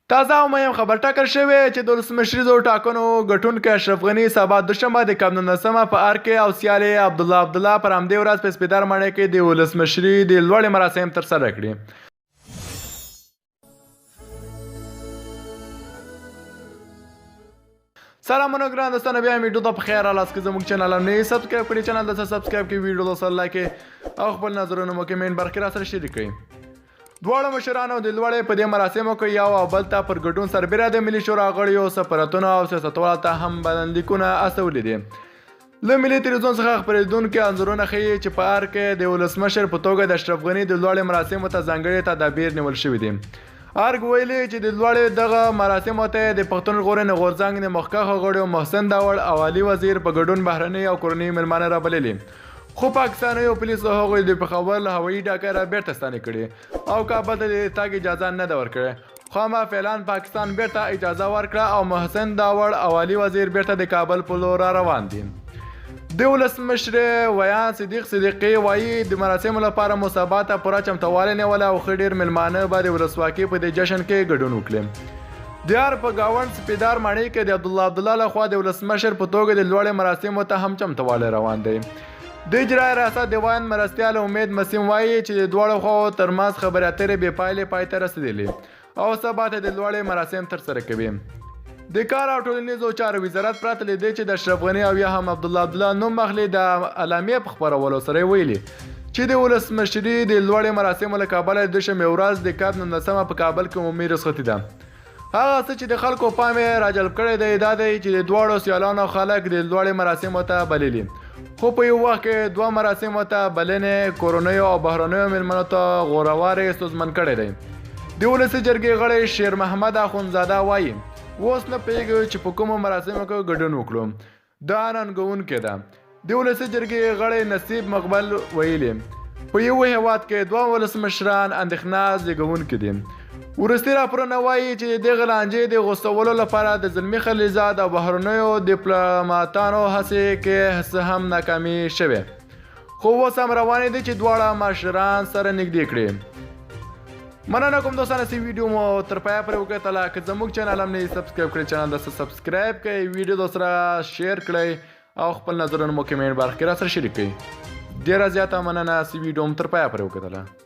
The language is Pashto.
تازه او مهم خبر ټاکل شوی چې د ولسمشریزو ټاکنو ګټونکی اشرف غني سبا دوشنبه د کاب 19 په ار کې او سیال عبدالله پر همدې ورځ په سپیدار ماڼۍ کې د ولسمشري د لوړې مراسم ترسره کړي. سلامونه ګران دوستانو، بیا ویډیو ته په خیر راغلاست. که زموږ چینل هم نه سبسکرایب کړي، چینل ته سبسکرایب کړئ، ویډیو سره لایک کړئ او خپل نظرونه مو کمنټ باکس کې راسره شریک کړئ. دواړو مشرانو د لوړې په دې مراسمو کې یو او بل ته پر ګډون سربیره د ملي شورا غړیو، سفارتونو او سیاستوالو ته هم بلنلیکونه استولي دي. له ملي تلویزیون څخه خپرېدونکي انځورونه ښیي چې په ار کې د ولسمشر په توګه د اشرف غني د لوړې مراسمو ته ځانګړي تدابیر نیول شوي دي. ارګ ویلي چې د لوړې دغه مراسمو ته د پښتون ژغورنې غورځنګ د مخکښو غړیو محسن داوړ او علي وزیر په ګډون بهرنۍ او کورنۍ مېلمانه رابللي، خو پاکستانیو پولیسو هغوی د پېښور له هوایي ډګره بیرته ستانه کړي او کابل ته د تګ اجازه نه ده ورکړې، خو همه فعلا پاکستان بیرته اجازه ورکړه او محسن داوړ او علي وزیر بیرته د کابل په لور را روان دي. د ولسمشر ویان صدیقي وایي د مراسمو لپاره مو سبا ته پوره چمتووالی نیولی او ښه ډېر میلمانه به د ولسواکۍ په دې جشن کې ګډون وکړي. د ار په ګاونډ سپیدار ماڼۍ کې د عبدالله لخوا د ولسمشر په توګه د لوړې مراسمو ته هم چمتووالی روان دی. د اجرایي ریاست د ویاند مرستیال امید مسیم وایي چې د دواړو خواو ترمنځ خبرې اترې بې پایلې پای ته رسېدلي او سبا ته د لوړې مراسم ترسره کوي. د کار او ټولنیزو چارو وزارت پرته له دې چې د اشرف غني او یا هم عبدالله نوم اخلي د اعلامیې په خپرولو سره ویلي چې د ولسمشري د لوړې مراسمو له کابله د دوشنبې ورځ د کاب 19 په کابل کې عمومي رخصتي ده. هغه څه چې د خلکو پام یې راجلب کړی دی دا دی چې د دواړو سیالانو خلک د لوړې مراسمو ته بللي، خو په یو وخت کې دوه مراسمو ته بلنې کورنیو او بهرنیو مېلمنو ته غوروارې ستونزمن کړی دی. د ولسي جرګې غړی شیر محمد اخوندزاده وایي اوس نه پوهېږو چې په کومو مراسمو کې ګډون وکړو، دا ننګوونکی ده. د ولسي جرګې غړی نصیب مقبل ویلي په یو هېواد کې دوه ولسمشران اندېښنه زېږوونکي دي. وروستي راپورونه وایي چې دغه لانجې د غوڅولو لپاره د زلمي خلیلزاد او بهرنیو ډیپلوماتانو هڅې کې څه هم ناکامي شوې، خو اوس هم روانې دي چې دواړه مشران سره نږدې کړي. مننه کوم دوستانو چې ویډیو مو تر پایه پورې وکتله. که زموږ چینل هم نه سبسکرایب کړئ، چینل ته سبسکرایب کړئ، ویډیو سره شیر کړئ او خپل نظرونه مو کمنټ باکس کې راسره شریک کړئ. ډېره زیاته مننه چې ویډیو مو تر پایه پورې وکتله.